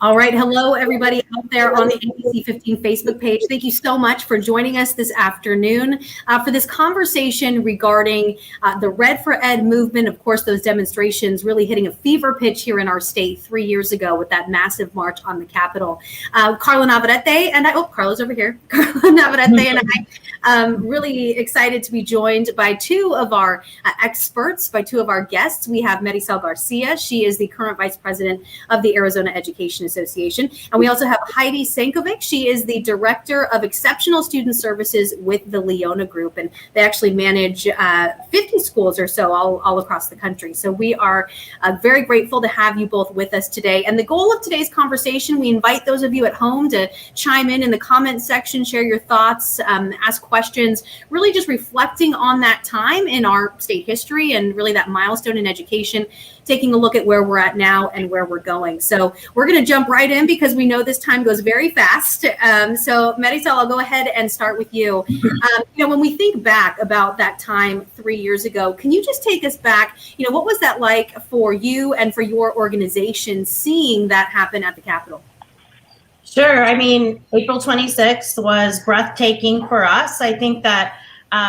All right. Hello, everybody out there on the ABC15 Facebook page. Thank you so much for joining us this afternoon for this conversation regarding the Red for Ed movement. Of course, those demonstrations really hitting a fever pitch here in our state 3 years ago with that massive march on the Capitol. Carla Navarrete and Carla's over here. Carla Navarrete and I really excited to be joined by two of our experts, by two of our guests. We have Marisol Garcia. She is the current vice president of the Arizona Education Association. And we also have Heidi Sankovic. She is the Director of Exceptional Student Services with the Leona Group. And they actually manage 50 schools or so all across the country. So we are very grateful to have you both with us today. And the goal of today's conversation, we invite those of you at home to chime in the comment section, share your thoughts, ask questions, really just reflecting on that time in our state history and really that milestone in education, taking a look at where we're at now and where we're going. So we're going to jump right in because we know this time goes very fast. So Marisol, I'll go ahead and start with you. When we think back about that time 3 years ago, can you just take us back? What was that like for you and for your organization seeing that happen at the Capitol? Sure. I mean, April 26th was breathtaking for us. I think that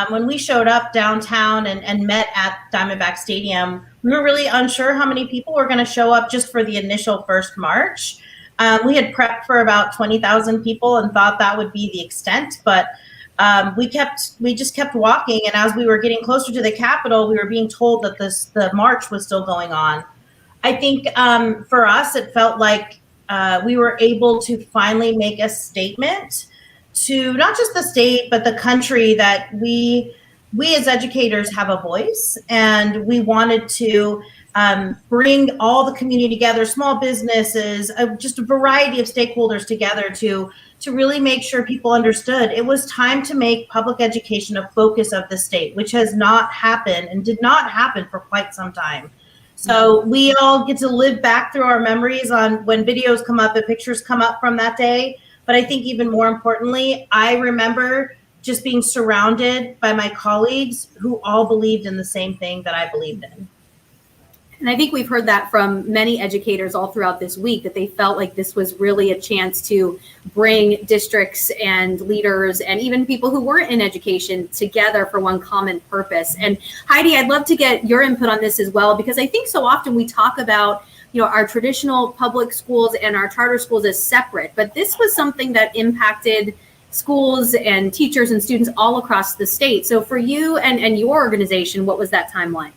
when we showed up downtown and met at Diamondback Stadium, we were really unsure how many people were going to show up just for the initial first march. We had prepped for about 20,000 people and thought that would be the extent, but we just kept walking. And as we were getting closer to the Capitol, we were being told that the march was still going on. I think for us, it felt like we were able to finally make a statement to not just the state, but the country that we as educators have a voice, and we wanted to bring all the community together, small businesses, just a variety of stakeholders together to really make sure people understood it was time to make public education a focus of the state, which has not happened and did not happen for quite some time. So we all get to live back through our memories on when videos come up and pictures come up from that day. But I think even more importantly, I remember just being surrounded by my colleagues who all believed in the same thing that I believed in. And I think we've heard that from many educators all throughout this week, that they felt like this was really a chance to bring districts and leaders and even people who weren't in education together for one common purpose. And Heidi, I'd love to get your input on this as well, because I think so often we talk about our traditional public schools and our charter schools as separate, but this was something that impacted schools and teachers and students all across the state. So for you and your organization, what was that time like?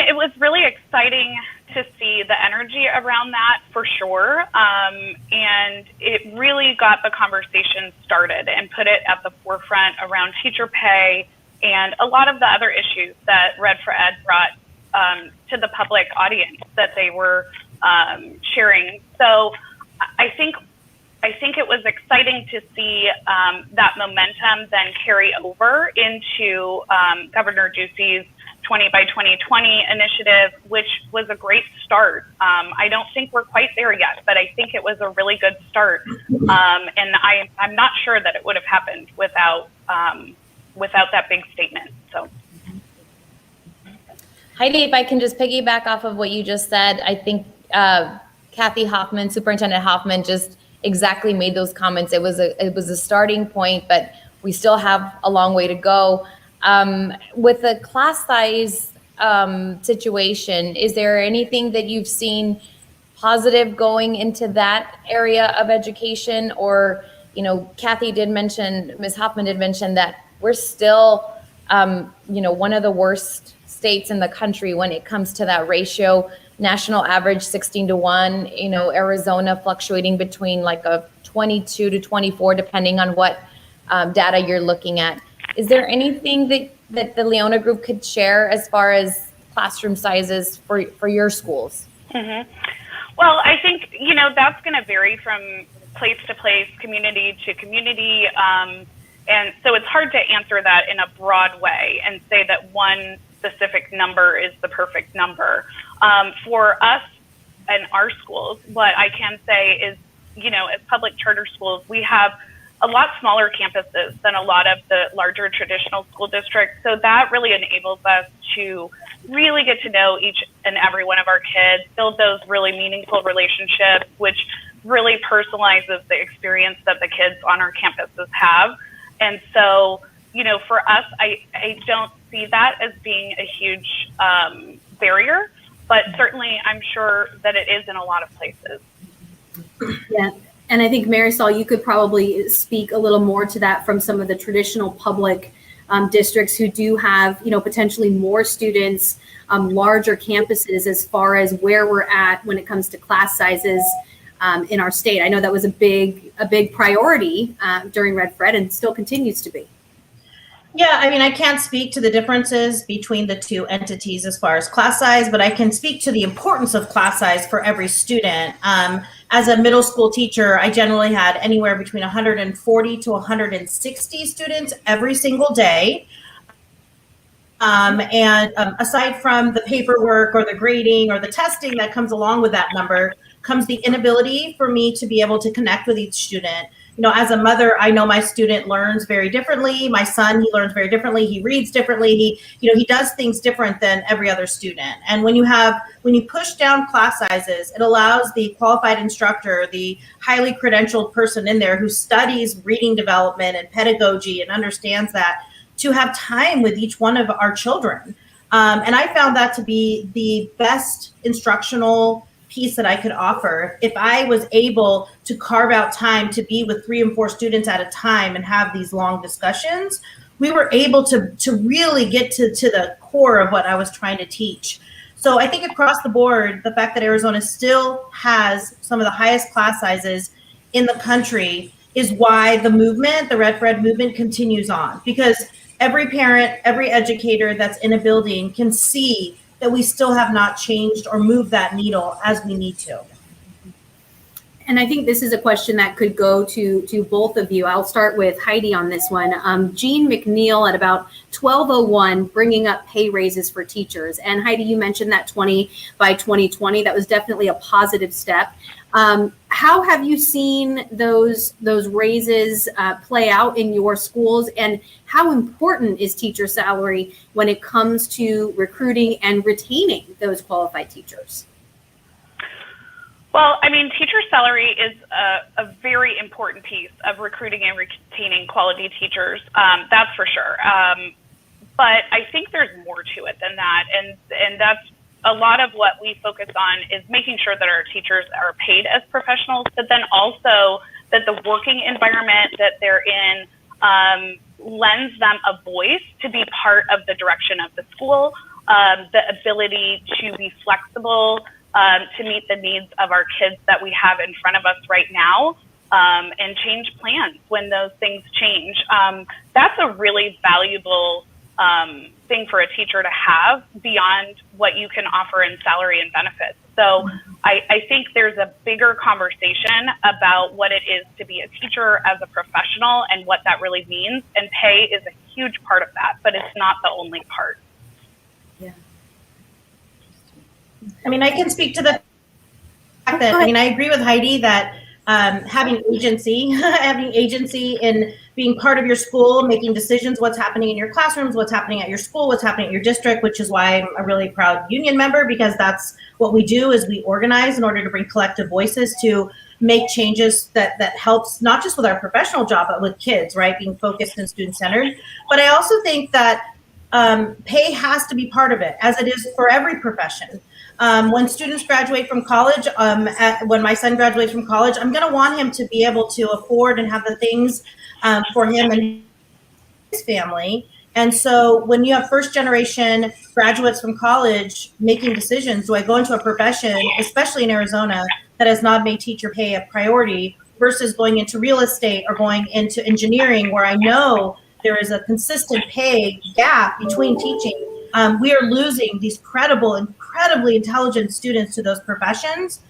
It was really exciting to see the energy around that for sure. And it really got the conversation started and put it at the forefront around teacher pay and a lot of the other issues that Red for Ed brought to the public audience that they were sharing. So I think it was exciting to see that momentum then carry over into Governor Ducey's 20 by 2020 initiative, which was a great start. I don't think we're quite there yet, but I think it was a really good start. And I'm not sure that it would have happened without that big statement. So. Heidi, if I can just piggyback off of what you just said, I think Kathy Hoffman, Superintendent Hoffman, just exactly made those comments. It was a starting point, but we still have a long way to go. With the class size situation, is there anything that you've seen positive going into that area of education? Or, Kathy did mention, Ms. Hoffman did mention that we're still, one of the worst states in the country when it comes to that ratio. National average 16-1, Arizona fluctuating between like a 22 to 24, depending on what data you're looking at. Is there anything that the Leona Group could share as far as classroom sizes for your schools? Mm-hmm. Well, I think, that's going to vary from place to place, community to community. And so it's hard to answer that in a broad way and say that one specific number is the perfect number. For us and our schools, what I can say is, as public charter schools, we have a lot smaller campuses than a lot of the larger traditional school districts. So that really enables us to really get to know each and every one of our kids, build those really meaningful relationships, which really personalizes the experience that the kids on our campuses have. And so, you know, for us, I don't see that as being a huge barrier, but certainly I'm sure that it is in a lot of places. Yeah. And I think Marisol, you could probably speak a little more to that from some of the traditional public districts who do have, you know, potentially more students, larger campuses as far as where we're at when it comes to class sizes in our state. I know that was a big priority during Red Fred and still continues to be. Yeah, I mean, I can't speak to the differences between the two entities as far as class size, but I can speak to the importance of class size for every student. As a middle school teacher, I generally had anywhere between 140 to 160 students every single day. Aside from the paperwork or the grading or the testing that comes along with that number, comes the inability for me to be able to connect with each student. You know, as a mother, I know my student learns very differently. My son, he learns very differently. He reads differently. He does things different than every other student. And when you push down class sizes, it allows the qualified instructor, the highly credentialed person in there who studies reading development and pedagogy and understands that, to have time with each one of our children. And I found that to be the best instructional piece that I could offer. If I was able to carve out time to be with 3 and 4 students at a time and have these long discussions, we were able to really get to the core of what I was trying to teach. So I think across the board, the fact that Arizona still has some of the highest class sizes in the country is why the movement, the Red Fred movement, continues on. Because every parent, every educator that's in a building can see that we still have not changed or moved that needle as we need to. And I think this is a question that could go to both of you. I'll start with Heidi on this one. Jean McNeil at about 12:01 bringing up pay raises for teachers. And Heidi, you mentioned that 20 by 2020. That was definitely a positive step. How have you seen those raises play out in your schools, and how important is teacher salary when it comes to recruiting and retaining those qualified teachers? Well, I mean, teacher salary is a very important piece of recruiting and retaining quality teachers. That's for sure. But I think there's more to it than that, and that's a lot of what we focus on is making sure that our teachers are paid as professionals, but then also that the working environment that they're in lends them a voice to be part of the direction of the school, the ability to be flexible, to meet the needs of our kids that we have in front of us right now, and change plans when those things change. That's a really valuable thing for a teacher to have beyond what you can offer in salary and benefits. So I think there's a bigger conversation about what it is to be a teacher as a professional and what that really means. And pay is a huge part of that, but it's not the only part. Yeah. I mean, I can speak to the fact that, I mean, I agree with Heidi that having agency in being part of your school, making decisions, what's happening in your classrooms, what's happening at your school, what's happening at your district, which is why I'm a really proud union member, because that's what we do is we organize in order to bring collective voices to make changes that helps not just with our professional job, but with kids, right? Being focused and student-centered. But I also think that pay has to be part of it, as it is for every profession. When students graduate from college, when my son graduates from college, I'm going to want him to be able to afford and have the things for him and his family. And so when you have first generation graduates from college making decisions, do I go into a profession, especially in Arizona, that has not made teacher pay a priority versus going into real estate or going into engineering, where I know there is a consistent pay gap between teaching. We are losing these incredibly intelligent students to those professions.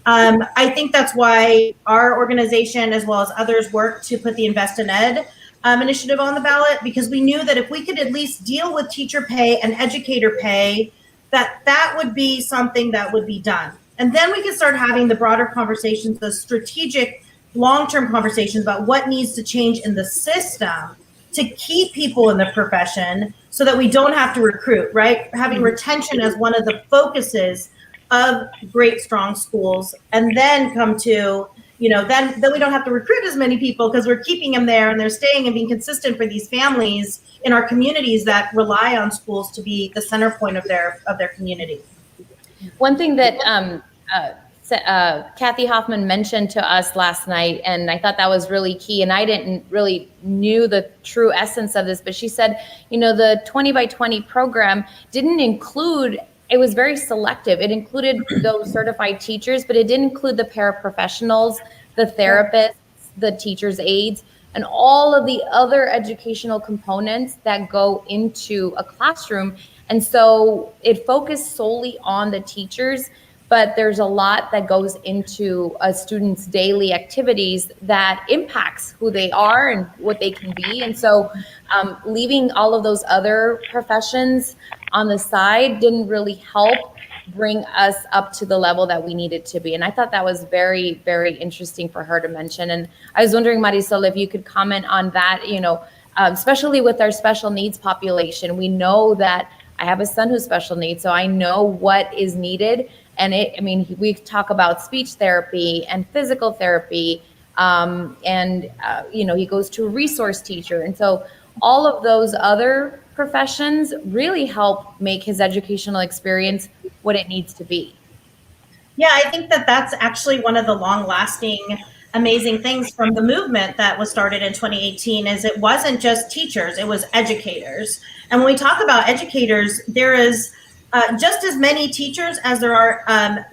I think that's why our organization, as well as others, work to put the Invest in Ed initiative on the ballot, because we knew that if we could at least deal with teacher pay and educator pay, that would be something that would be done. And then we could start having the broader conversations, the strategic long-term conversations about what needs to change in the system to keep people in the profession so that we don't have to recruit, right? Having retention as one of the focuses of great, strong schools, and then come to, then we don't have to recruit as many people because we're keeping them there and they're staying and being consistent for these families in our communities that rely on schools to be the center point of their community. One thing that Kathy Hoffman mentioned to us last night, and I thought that was really key, and I didn't really knew the true essence of this, but she said, the 20 by 20 program didn't include, it was very selective. It included those certified teachers, but it didn't include the paraprofessionals, the therapists, the teachers' aides, and all of the other educational components that go into a classroom. And so it focused solely on the teachers, but there's a lot that goes into a student's daily activities that impacts who they are and what they can be. And so leaving all of those other professions on the side didn't really help bring us up to the level that we needed to be. And I thought that was very, very interesting for her to mention. And I was wondering, Marisol, if you could comment on that, especially with our special needs population. We know that I have a son who's special needs, so I know what is needed. And we talk about speech therapy and physical therapy, he goes to a resource teacher. And so all of those other professions really help make his educational experience what it needs to be. Yeah, I think that that's actually one of the long-lasting, amazing things from the movement that was started in 2018 is it wasn't just teachers, it was educators. And when we talk about educators, there is just as many teachers as there are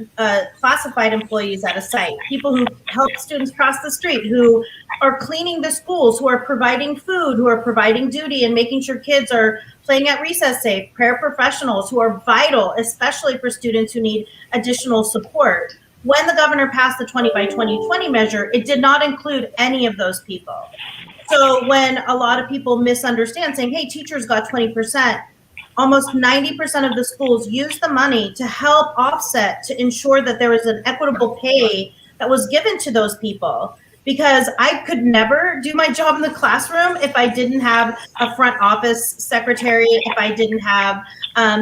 classified employees at a site, people who help students cross the street, who are cleaning the schools, who are providing food, who are providing duty and making sure kids are playing at recess safe, paraprofessionals who are vital, especially for students who need additional support. When the governor passed the 20 by 2020 measure, it did not include any of those people. So when a lot of people misunderstand saying, hey, teachers got 20%, almost 90% of the schools used the money to help offset, to ensure that there was an equitable pay that was given to those people. Because I could never do my job in the classroom if I didn't have a front office secretary, if I didn't have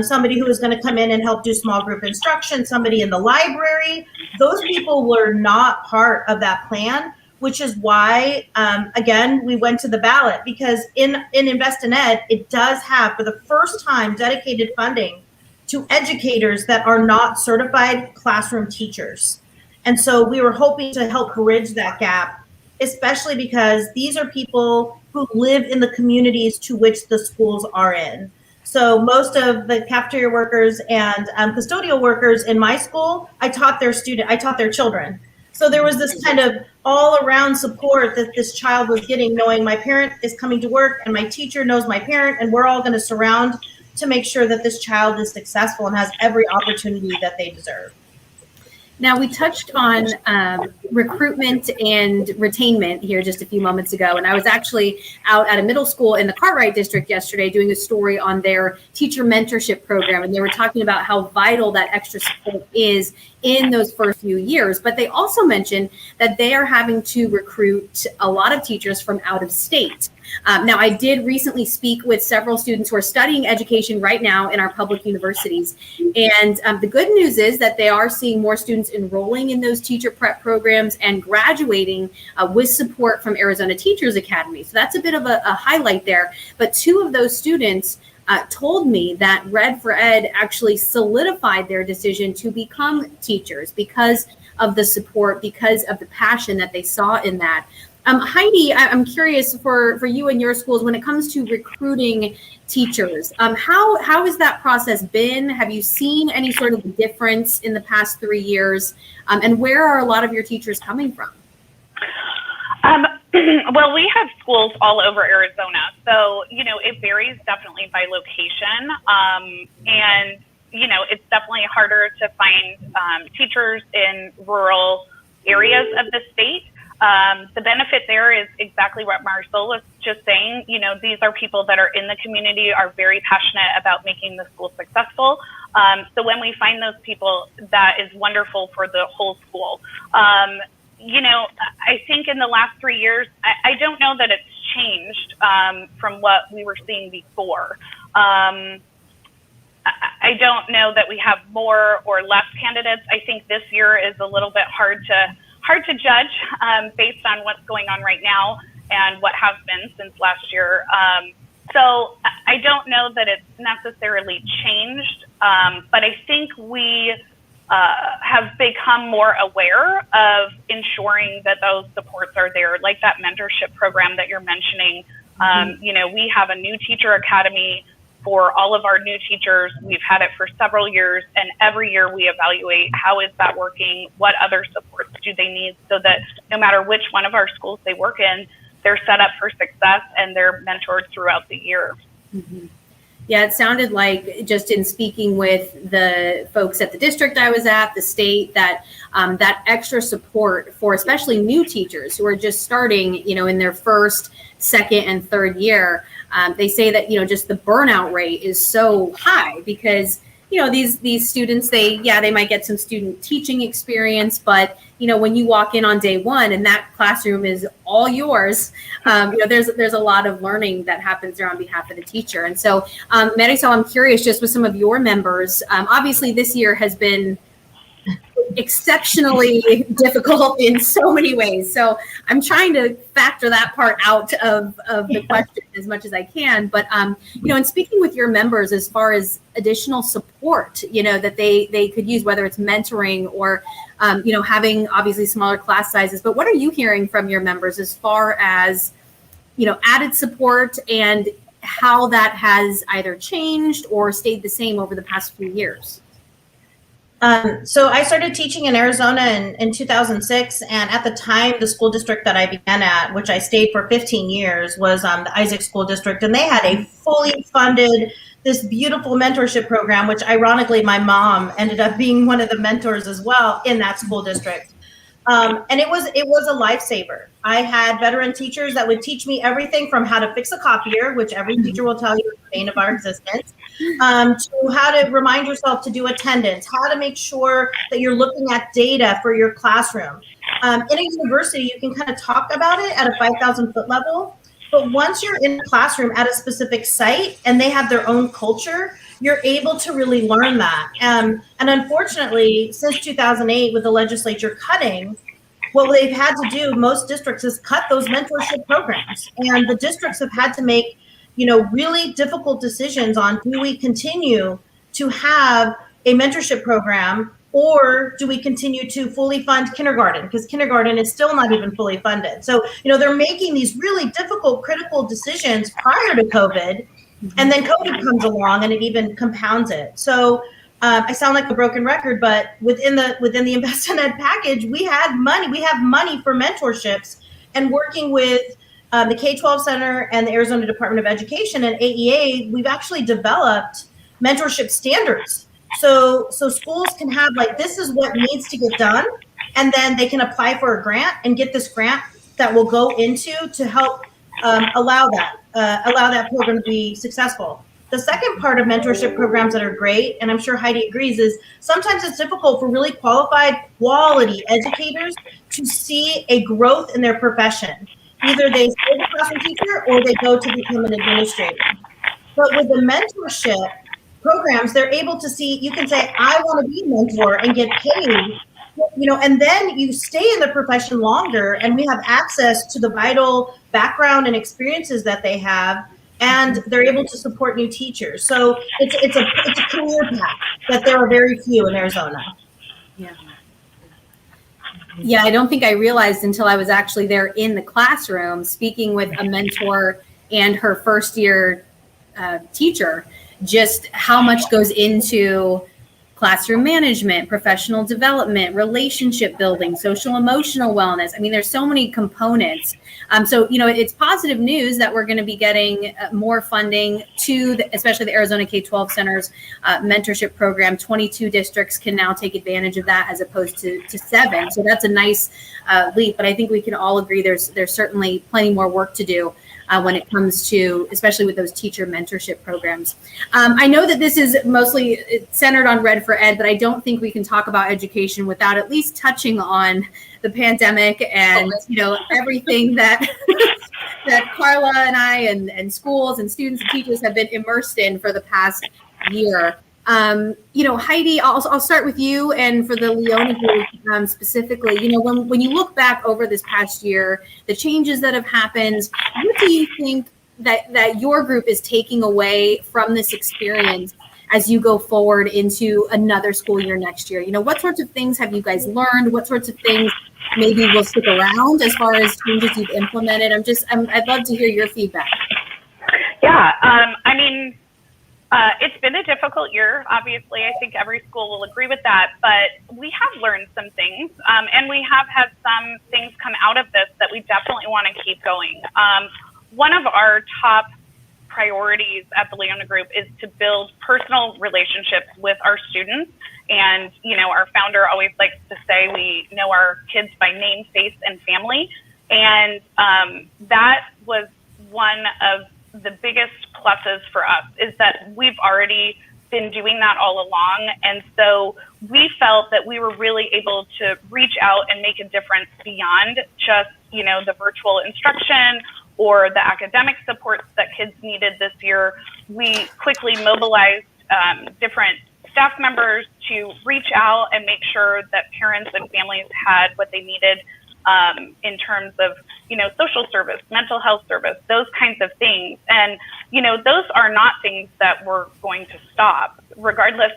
somebody who was going to come in and help do small group instruction, somebody in the library. Those people were not part of that plan, which is why, again, we went to the ballot, because in Invest in Ed, it does have, for the first time, dedicated funding to educators that are not certified classroom teachers. And so we were hoping to help bridge that gap, especially because these are people who live in the communities to which the schools are in. So most of the cafeteria workers and custodial workers in my school, I taught their children. So there was this kind of all around support that this child was getting, knowing my parent is coming to work and my teacher knows my parent, and we're all going to surround to make sure that this child is successful and has every opportunity that they deserve. Now, we touched on recruitment and retainment here just a few moments ago, and I was actually out at a middle school in the Cartwright district yesterday doing a story on their teacher mentorship program, and they were talking about how vital that extra support is in those first few years. But they also mentioned that they are having to recruit a lot of teachers from out of state. Now, I did recently speak with several students who are studying education right now in our public universities. And the good news is that they are seeing more students enrolling in those teacher prep programs and graduating with support from Arizona Teachers Academy. So that's a bit of a highlight there. But two of those students told me that Red for Ed actually solidified their decision to become teachers because of the support, because of the passion that they saw in that. Heidi, I'm curious for you and your schools, when it comes to recruiting teachers, how has that process been? Have you seen any sort of difference in the past 3 years? And where are a lot of your teachers coming from? Well, we have schools all over Arizona, so, it varies definitely by location. And, it's definitely harder to find teachers in rural areas of the state. The benefit there is exactly what Marisol was just saying. These are people that are in the community, are very passionate about making the school successful. So when we find those people, that is wonderful for the whole school. I think in the last 3 years, I don't know that it's changed from what we were seeing before. I don't know that we have more or less candidates. I think this year is a little bit hard to judge based on what's going on right now and what has been since last year. So I don't know that it's necessarily changed, but I think we have become more aware of ensuring that those supports are there, like that mentorship program that you're mentioning. We have a new teacher academy for all of our new teachers. We've had it for several years, and every year we evaluate how is that working, what other supports do they need, so that no matter which one of our schools they work in, they're set up for success and they're mentored throughout the year. Mm-hmm. Yeah, it sounded like, just in speaking with the folks at the district I was at, the state, that that extra support for especially new teachers who are just starting, in their first, second, and third year. They say that, just the burnout rate is so high because, these students, they might get some student teaching experience, but, when you walk in on day one and that classroom is all yours, there's a lot of learning that happens there on behalf of the teacher. And so, Marisol, I'm curious, just with some of your members, obviously this year has been exceptionally difficult in so many ways. So I'm trying to factor that part out of the question as much as I can. But, in speaking with your members, as far as additional support, that they could use, whether it's mentoring or, having obviously smaller class sizes. But what are you hearing from your members as far as, added support and how that has either changed or stayed the same over the past few years? So I started teaching in Arizona in 2006, and at the time, the school district that I began at, which I stayed for 15 years, was the Isaac School District, and they had a fully funded, this beautiful mentorship program, which ironically, my mom ended up being one of the mentors as well in that school district. And it was a lifesaver. I had veteran teachers that would teach me everything from how to fix a copier, which every teacher will tell you is the bane of our existence, to how to remind yourself to do attendance, how to make sure that you're looking at data for your classroom. In a university, you can kind of talk about it at a 5,000 foot level, but once you're in a classroom at a specific site and they have their own culture, you're able to really learn that. And unfortunately, since 2008, with the legislature cutting, what they've had to do, most districts, is cut those mentorship programs. And the districts have had to make, really difficult decisions on, do we continue to have a mentorship program, or do we continue to fully fund kindergarten? Because kindergarten is still not even fully funded. So, they're making these really difficult, critical decisions prior to COVID. And then COVID comes along and it even compounds it. So I sound like a broken record, but within the Invest in Ed package, we have money for mentorships, and working with the K-12 Center and the Arizona Department of Education and AEA, we've actually developed mentorship standards. So schools can have, this is what needs to get done, and then they can apply for a grant and get this grant that will go into to help allow that program to be successful. The second part of mentorship programs that are great, and I'm sure Heidi agrees, is sometimes it's difficult for really qualified, quality educators to see a growth in their profession. Either they stay a classroom teacher or they go to become an administrator. But with the mentorship programs, they're able to see, you can say, I want to be a mentor and get paid, and then you stay in the profession longer, and we have access to the vital background and experiences that they have, and they're able to support new teachers. So it's a career path that there are very few in Arizona. Yeah, I don't think I realized until I was actually there in the classroom speaking with a mentor and her first year teacher, just how much goes into classroom management, professional development, relationship building, social emotional wellness. I mean, there's so many components. So, it's positive news that we're going to be getting more funding to especially the Arizona K-12 Center's mentorship program. 22 districts can now take advantage of that as opposed to 7. So that's a nice leap. But I think we can all agree there's certainly plenty more work to do when it comes to, especially with those teacher mentorship programs. I know that this is mostly centered on Red for Ed, but I don't think we can talk about education without at least touching on the pandemic and, everything that that Carla and I and schools and students and teachers have been immersed in for the past year. Heidi, I'll start with you, and for the Leona group specifically, when you look back over this past year, the changes that have happened, what do you think that your group is taking away from this experience as you go forward into another school year next year? What sorts of things have you guys learned? What sorts of things maybe will stick around as far as changes you've implemented? I'd love to hear your feedback. Yeah, it's been a difficult year. Obviously, I think every school will agree with that, but we have learned some things, and we have had some things come out of this that we definitely want to keep going. One of our top priorities at the Leona Group is to build personal relationships with our students. And, our founder always likes to say we know our kids by name, face, and family. And that was one of the biggest pluses for us, is that we've already been doing that all along. And so we felt that we were really able to reach out and make a difference beyond just, the virtual instruction or the academic supports that kids needed this year. We quickly mobilized different staff members to reach out and make sure that parents and families had what they needed in terms of, social service, mental health service, those kinds of things. And, those are not things that we're going to stop, regardless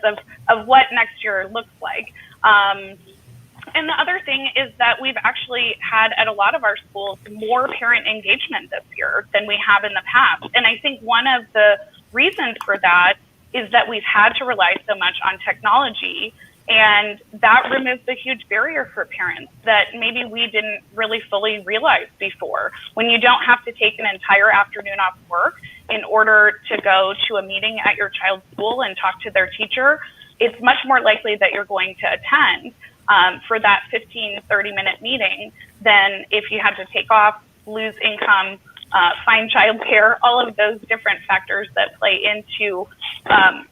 of what next year looks like. And the other thing is that we've actually had at a lot of our schools more parent engagement this year than we have in the past. And I think one of the reasons for that is that we've had to rely so much on technology, and that removes a huge barrier for parents that maybe we didn't really fully realize before. When you don't have to take an entire afternoon off work in order to go to a meeting at your child's school and talk to their teacher, it's much more likely that you're going to attend for that 15, 30-minute meeting than if you had to take off, lose income, find childcare, all of those different factors that play into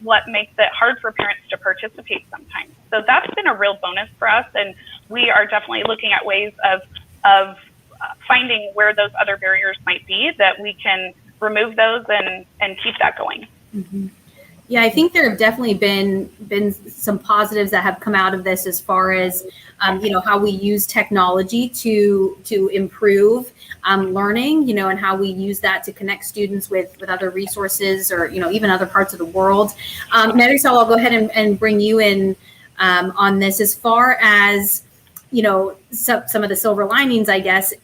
what makes it hard for parents to participate sometimes. So that's been a real bonus for us, and we are definitely looking at ways of finding where those other barriers might be, that we can remove those and keep that going. Mm-hmm. Yeah, I think there have definitely been some positives that have come out of this as far as how we use technology to improve learning, and how we use that to connect students with other resources or even other parts of the world. Marisol, I'll go ahead and bring you in on this as far as some of the silver linings. I guess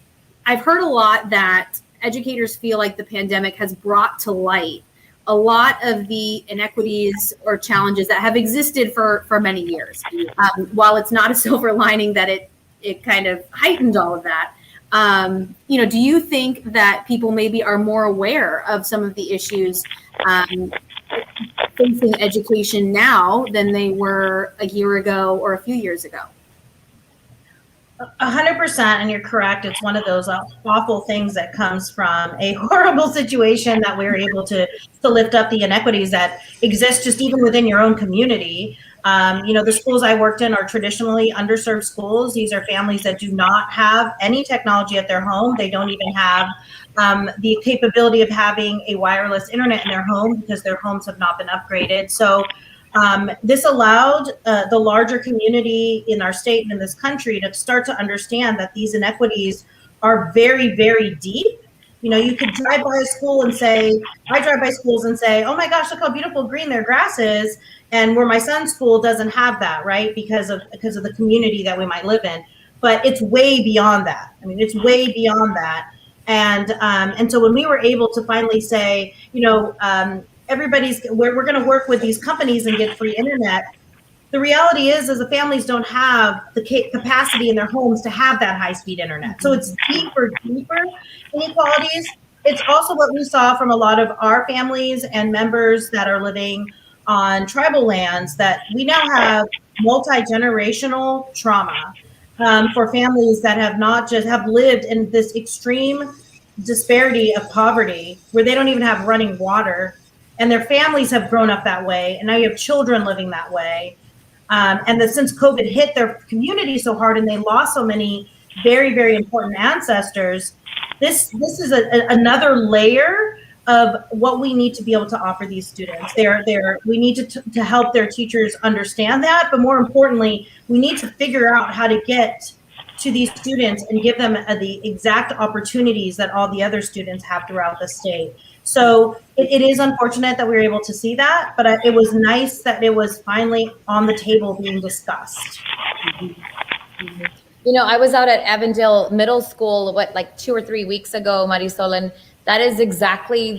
I've heard a lot that educators feel like the pandemic has brought to light a lot of the inequities or challenges that have existed for many years. While it's not a silver lining that it kind of heightened all of that, do you think that people maybe are more aware of some of the issues facing education now than they were a year ago or a few years ago? 100%, and you're correct. It's one of those awful things that comes from a horrible situation that we're able to lift up the inequities that exist just even within your own community. The schools I worked in are traditionally underserved schools. These are families that do not have any technology at their home. They don't even have the capability of having a wireless internet in their home because their homes have not been upgraded. So this allowed the larger community in our state and in this country to start to understand that these inequities are very, very deep. You could drive by a school and say, I drive by schools and say, oh my gosh, look how beautiful green their grass is. And where my son's school doesn't have that, right? Because of the community that we might live in. But it's way beyond that. It's way beyond that. And so when we were able to finally say, we're going to work with these companies and get free internet. The reality is the families don't have the capacity in their homes to have that high-speed internet. So it's deeper inequalities. It's also what we saw from a lot of our families and members that are living on tribal lands, that we now have multi-generational trauma for families that have lived in this extreme disparity of poverty where they don't even have running water. And their families have grown up that way. And now you have children living that way. And that since COVID hit their community so hard and they lost so many very, very important ancestors, this is another layer of what we need to be able to offer these students. We need to help their teachers understand that, but more importantly, we need to figure out how to get to these students and give them the exact opportunities that all the other students have throughout the state. So it is unfortunate that we were able to see that, but it was nice that it was finally on the table being discussed. You know, I was out at Avondale Middle School, like 2 or 3 weeks ago, Marisol, and that is exactly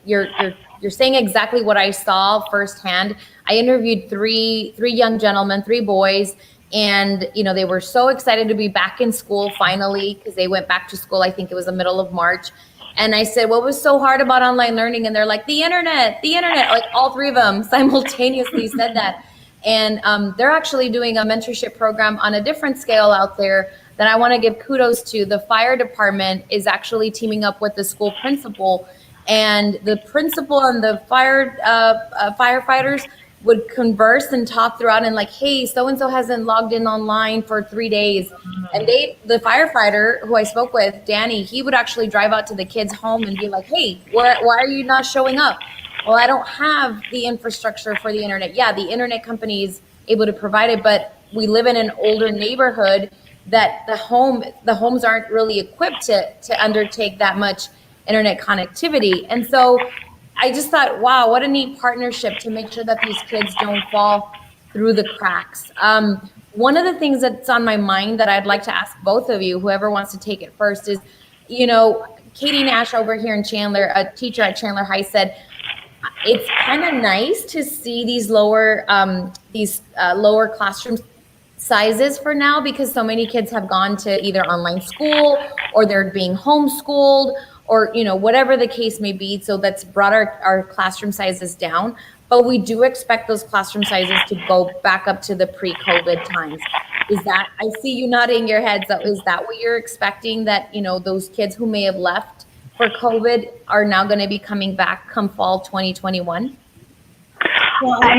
you're saying exactly what I saw firsthand. I interviewed three young gentlemen, 3 boys, and you know, they were so excited to be back in school finally, because they went back to school, I think it was the middle of March. And I said, what was so hard about online learning? And they're like, the internet, like all 3 of them simultaneously said that. And they're actually doing a mentorship program on a different scale out there that I want to give kudos to. The fire department is actually teaming up with the school principal, and the principal and the firefighters would converse and talk throughout, and like, hey, so-and-so hasn't logged in online for 3 days. And the firefighter who I spoke with, Danny, he would actually drive out to the kids' home and be like, hey, why are you not showing up? Well, I don't have the infrastructure for the internet. Yeah, the internet company is able to provide it, but we live in an older neighborhood that the homes aren't really equipped to undertake that much internet connectivity. And so I just thought, wow, what a neat partnership to make sure that these kids don't fall through the cracks. One of the things that's on my mind that I'd like to ask both of you, whoever wants to take it first, is, you know, Katie Nash over here in Chandler, a teacher at Chandler High, said, it's kind of nice to see these lower classroom sizes for now, because so many kids have gone to either online school or they're being homeschooled, or, you know, whatever the case may be. So that's brought our classroom sizes down. But we do expect those classroom sizes to go back up to the pre-COVID times. I see you nodding your head. So is that what you're expecting, that, you know, those kids who may have left for COVID are now going to be coming back come fall 2021? Well, I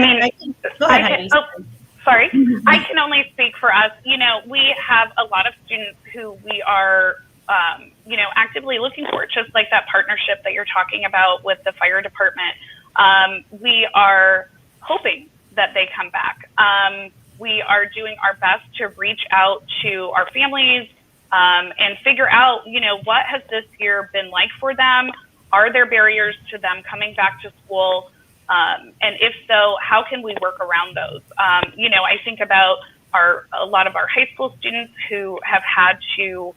Mm-hmm. I can only speak for us. You know, we have a lot of students who we are, you know, actively looking for, just like that partnership that you're talking about with the fire department. We are hoping that they come back. We are doing our best to reach out to our families and figure out, you know, what has this year been like for them? Are there barriers to them coming back to school? And if so, how can we work around those? You know, I think about a lot of our high school students who have had to,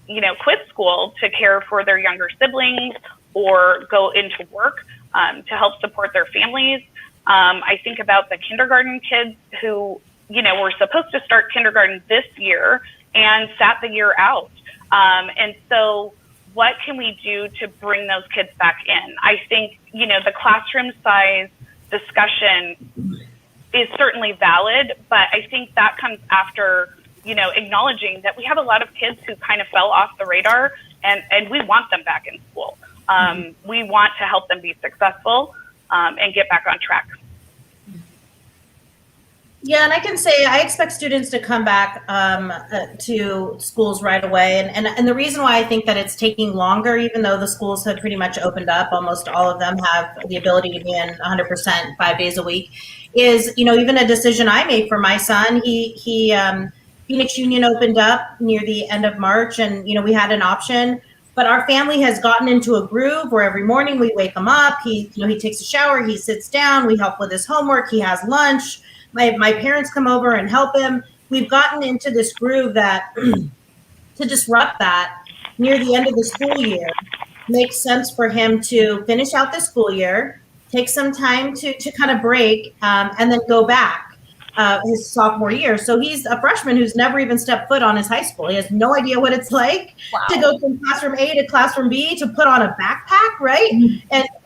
you know, quit school to care for their younger siblings or go into work to help support their families. I think about the kindergarten kids who, you know, were supposed to start kindergarten this year and sat the year out. And so what can we do to bring those kids back in? I think, you know, the classroom size discussion is certainly valid, but I think that comes after, you know, acknowledging that we have a lot of kids who kind of fell off the radar, and we want them back in school. We want to help them be successful and get back on track. Yeah, and I can say I expect students to come back to schools right away. And the reason why I think that it's taking longer, even though the schools have pretty much opened up, almost all of them have the ability to be in 100% 5 days a week, is, you know, even a decision I made for my son. Phoenix Union opened up near the end of March, and, you know, we had an option. But our family has gotten into a groove where every morning we wake him up. He takes a shower, he sits down, we help with his homework, he has lunch. My parents come over and help him. We've gotten into this groove that to disrupt that near the end of the school year makes sense for him to finish out the school year, take some time to kind of break, and then go back his sophomore year. So he's a freshman who's never even stepped foot on his high school. He has no idea what it's like to go from classroom A to classroom B, to put on a backpack, right?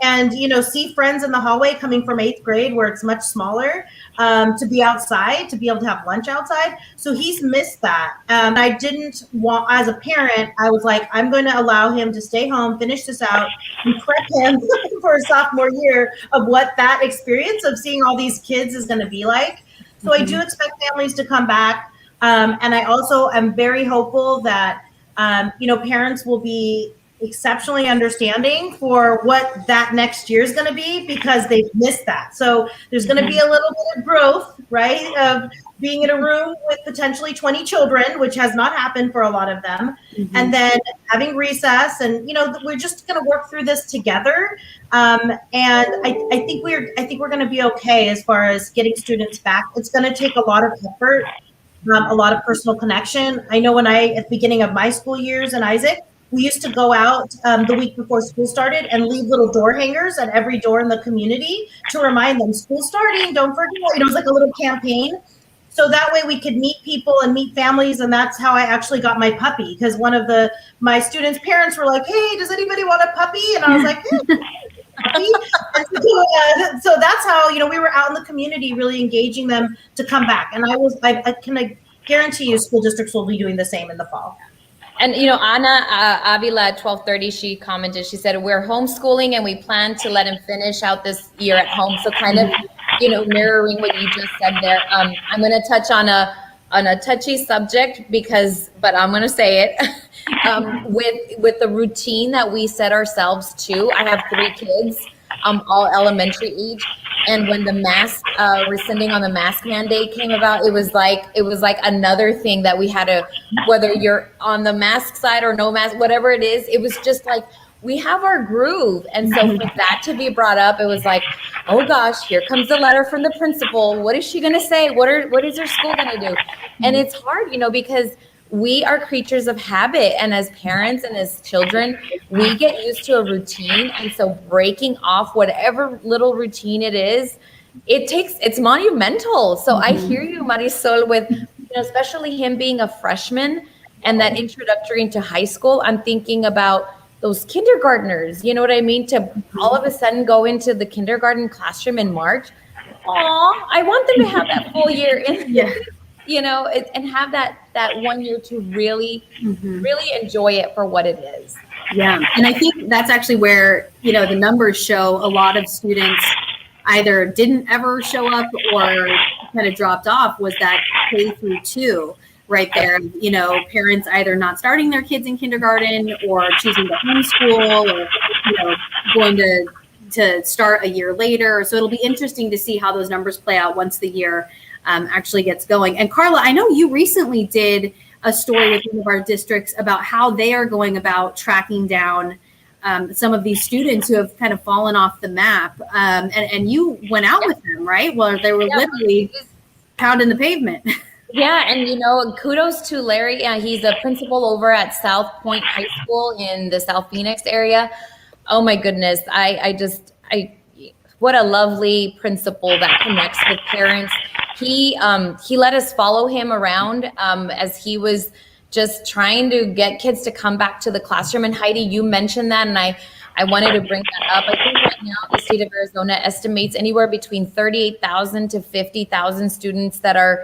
And you know, see friends in the hallway coming from 8th grade where it's much smaller, to be outside, to be able to have lunch outside. So he's missed that. I didn't want, as a parent, I was like, I'm going to allow him to stay home, finish this out, and prep him for a sophomore year of what that experience of seeing all these kids is going to be like. So I do expect families to come back. And I also am very hopeful that, parents will be exceptionally understanding for what that next year is going to be, because they've missed that. So there's going to be a little bit of growth, right, of being in a room with potentially 20 children, which has not happened for a lot of them, and then having recess, and we're just going to work through this together. And I think we're going to be okay as far as getting students back. It's going to take a lot of effort, a lot of personal connection. I know at the beginning of my school years in Isaac, we used to go out the week before school started and leave little door hangers at every door in the community to remind them, school starting, don't forget. It was like a little campaign. So that way we could meet people and meet families. And that's how I actually got my puppy, because one of my students' parents were like, hey, does anybody want a puppy? And I was like, so that's how, we were out in the community really engaging them to come back. And I can guarantee you school districts will be doing the same in the fall. And, Anna Avila at 12:30, she commented, she said, we're homeschooling and we plan to let him finish out this year at home. So kind of, mirroring what you just said there. I'm going to touch on a touchy subject but I'm going to say it. With the routine that we set ourselves to, I have 3 kids, all elementary age. And when the mask, rescinding on the mask mandate came about, it was like another thing that we had to, whether you're on the mask side or no mask, whatever it is, it was just like, we have our groove. And so for that to be brought up, it was like, oh gosh, here comes the letter from the principal. What is she going to say? What is her school going to do? And it's hard, because we are creatures of habit, and as parents and as children, we get used to a routine. And so breaking off whatever little routine it is, it's monumental. So I hear you, Marisol, with, especially him being a freshman and that introductory into high school. I'm thinking about those kindergartners, you know what I mean? To all of a sudden go into the kindergarten classroom in March. I want them to have that full year and have that 1 year to really enjoy it for what it is. Yeah. And I think that's actually where, the numbers show a lot of students either didn't ever show up or kind of dropped off, was that K through 2 right there. Parents either not starting their kids in kindergarten or choosing to homeschool, or, going to start a year later. So it'll be interesting to see how those numbers play out once the year actually gets going. And Carla, I know you recently did a story with one of our districts about how they are going about tracking down some of these students who have kind of fallen off the map. And you went out with them, right? Well, they were literally pounding the pavement. Yeah, and kudos to Larry. He's a principal over at South Point High School in the South Phoenix area. Oh my goodness, what a lovely principal that connects with parents. He let us follow him around as he was just trying to get kids to come back to the classroom. And Heidi, you mentioned that, and I wanted to bring that up. I think right now the state of Arizona estimates anywhere between 38,000 to 50,000 students that are,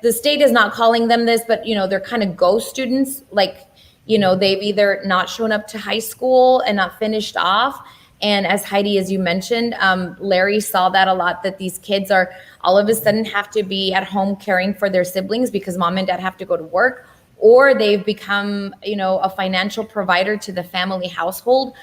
the state is not calling them this, but they're kind of ghost students. Like, they've either not shown up to high school and not finished off. And as Heidi, as you mentioned, Larry saw that a lot, that these kids are all of a sudden have to be at home caring for their siblings because mom and dad have to go to work, or they've become, a financial provider to the family household.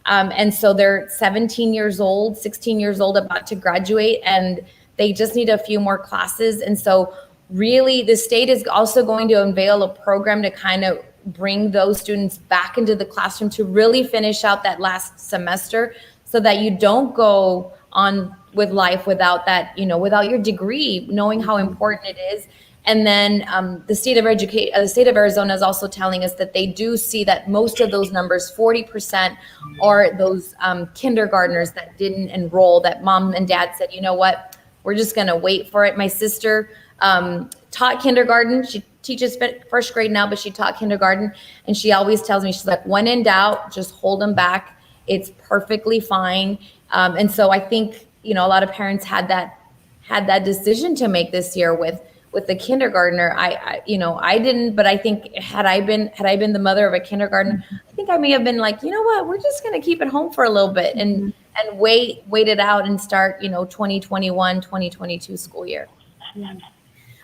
And so they're 17 years old, 16 years old, about to graduate, and they just need a few more classes. And so really the state is also going to unveil a program to kind of bring those students back into the classroom to really finish out that last semester, so that you don't go on with life without that, without your degree, knowing how important it is. And then the state of Arizona is also telling us that they do see that most of those numbers, 40%, are those kindergartners that didn't enroll, that mom and dad said, you know what, we're just going to wait for it. My sister taught kindergarten. She teaches first grade now, but she taught kindergarten. And she always tells me, she's like, when in doubt, just hold them back. It's perfectly fine. And so I think, a lot of parents had that decision to make this year with the kindergartner. I didn't, but I think had I been the mother of a kindergartner, I think I may have been like, you know what, we're just going to keep it home for a little bit and wait it out and start, 2021, 2022 school year. Yeah.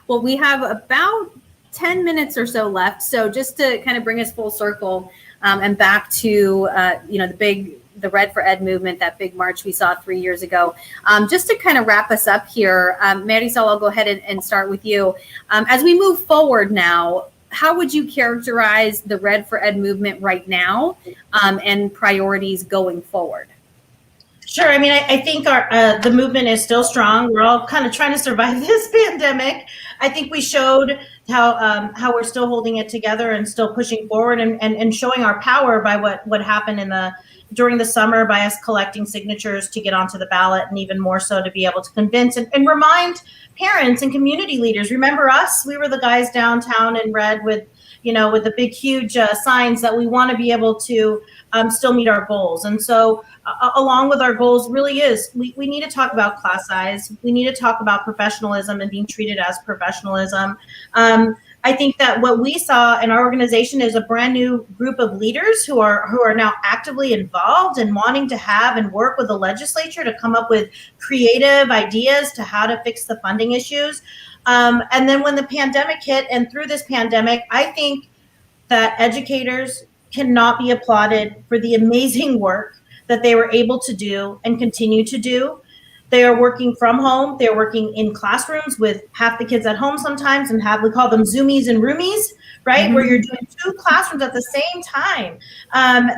Well, we have about 10 minutes or so left. So just to kind of bring us full circle and back to, the Red for Ed movement, that big march we saw 3 years ago. Just to kind of wrap us up here, Marisol, I'll go ahead and start with you. As we move forward now, how would you characterize the Red for Ed movement right now and priorities going forward? Sure. I mean, I think the movement is still strong. We're all kind of trying to survive this pandemic. I think we showed how we're still holding it together and still pushing forward and showing our power by what happened during the summer by us collecting signatures to get onto the ballot, and even more so to be able to convince and remind parents and community leaders. Remember us? We were the guys downtown in red with the big, huge signs that we want to be able to still meet our goals. And so along with our goals really is we need to talk about class size. We need to talk about professionalism and being treated as professionalism. I think that what we saw in our organization is a brand new group of leaders who are now actively involved and wanting to have and work with the legislature to come up with creative ideas to how to fix the funding issues. And then when the pandemic hit, and through this pandemic, I think that educators cannot be applauded for the amazing work that they were able to do and continue to do. They are working from home. They're working in classrooms with half the kids at home sometimes, and we call them Zoomies and Roomies, right? Mm-hmm. Where you're doing 2 classrooms at the same time.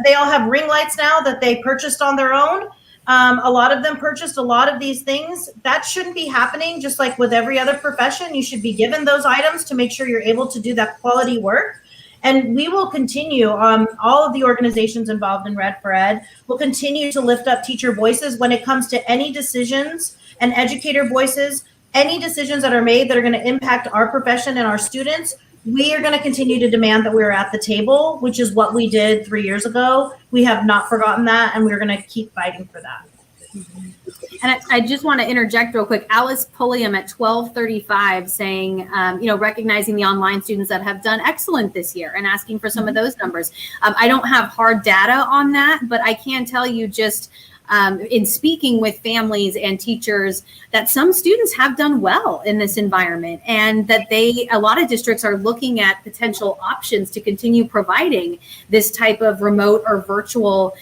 They all have ring lights now that they purchased on their own. A lot of them purchased a lot of these things. That shouldn't be happening. Just like with every other profession, you should be given those items to make sure you're able to do that quality work. And we will continue, all of the organizations involved in Red for Ed will continue to lift up teacher voices when it comes to any decisions, and educator voices, any decisions that are made that are going to impact our profession and our students. We are going to continue to demand that we're at the table, which is what we did 3 years ago. We have not forgotten that, and we're going to keep fighting for that. Mm-hmm. And I just want to interject real quick. Alice Pulliam at 12:35 saying, recognizing the online students that have done excellent this year and asking for some of those numbers. I don't have hard data on that, but I can tell you just in speaking with families and teachers that some students have done well in this environment, and that a lot of districts are looking at potential options to continue providing this type of remote or virtual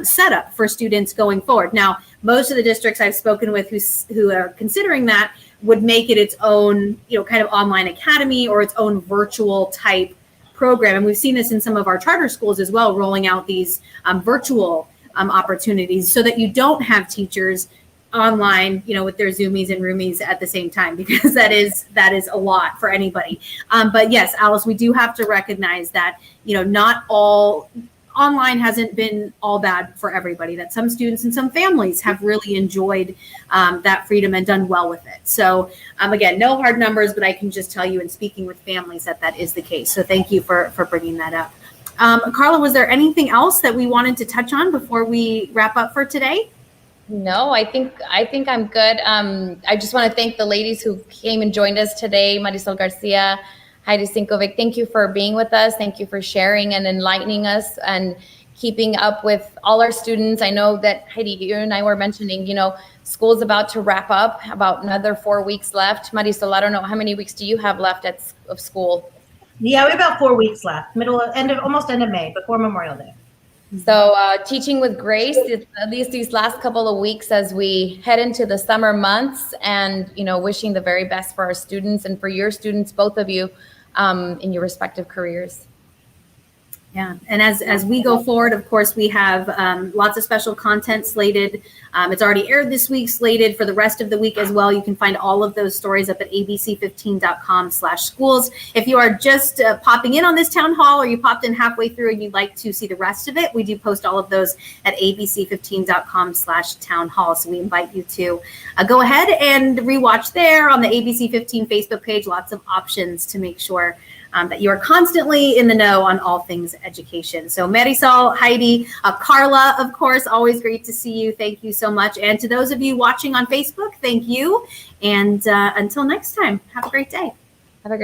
setup for students going forward. Now, most of the districts I've spoken with who are considering that would make it its own, kind of online academy or its own virtual type program. And we've seen this in some of our charter schools as well, rolling out these virtual opportunities so that you don't have teachers online, with their Zoomies and Roomies at the same time, because that is a lot for anybody. But yes, Alice, we do have to recognize that, not all online hasn't been all bad for everybody, that some students and some families have really enjoyed that freedom and done well with it. So again, no hard numbers, but I can just tell you in speaking with families that is the case. So thank you for bringing that up. Carla, was there anything else that we wanted to touch on before we wrap up for today? No, I think I'm good. I just want to thank the ladies who came and joined us today, Marisol Garcia, Heidi Sinkovic. Thank you for being with us. Thank you for sharing and enlightening us and keeping up with all our students. I know that, Heidi, you and I were mentioning, school's about to wrap up, about another 4 weeks left. Marisol, I don't know, how many weeks do you have left of school? Yeah, we have about 4 weeks left, almost end of May, before Memorial Day. So teaching with grace, at least these last couple of weeks as we head into the summer months, and, wishing the very best for our students and for your students, both of you, in your respective careers. Yeah, and as we go forward, of course, we have lots of special content slated. It's already aired this week, slated for the rest of the week as well. You can find all of those stories up at abc15.com/schools. If you are just popping in on this town hall, or you popped in halfway through and you'd like to see the rest of it, we do post all of those at abc15.com/town hall. So we invite you to go ahead and rewatch there on the ABC15 Facebook page. Lots of options to make sure that you are constantly in the know on all things education. So Marisol, Heidi, Carla, of course, always great to see you. Thank you so much. And to those of you watching on Facebook, thank you. And until next time, have a great day.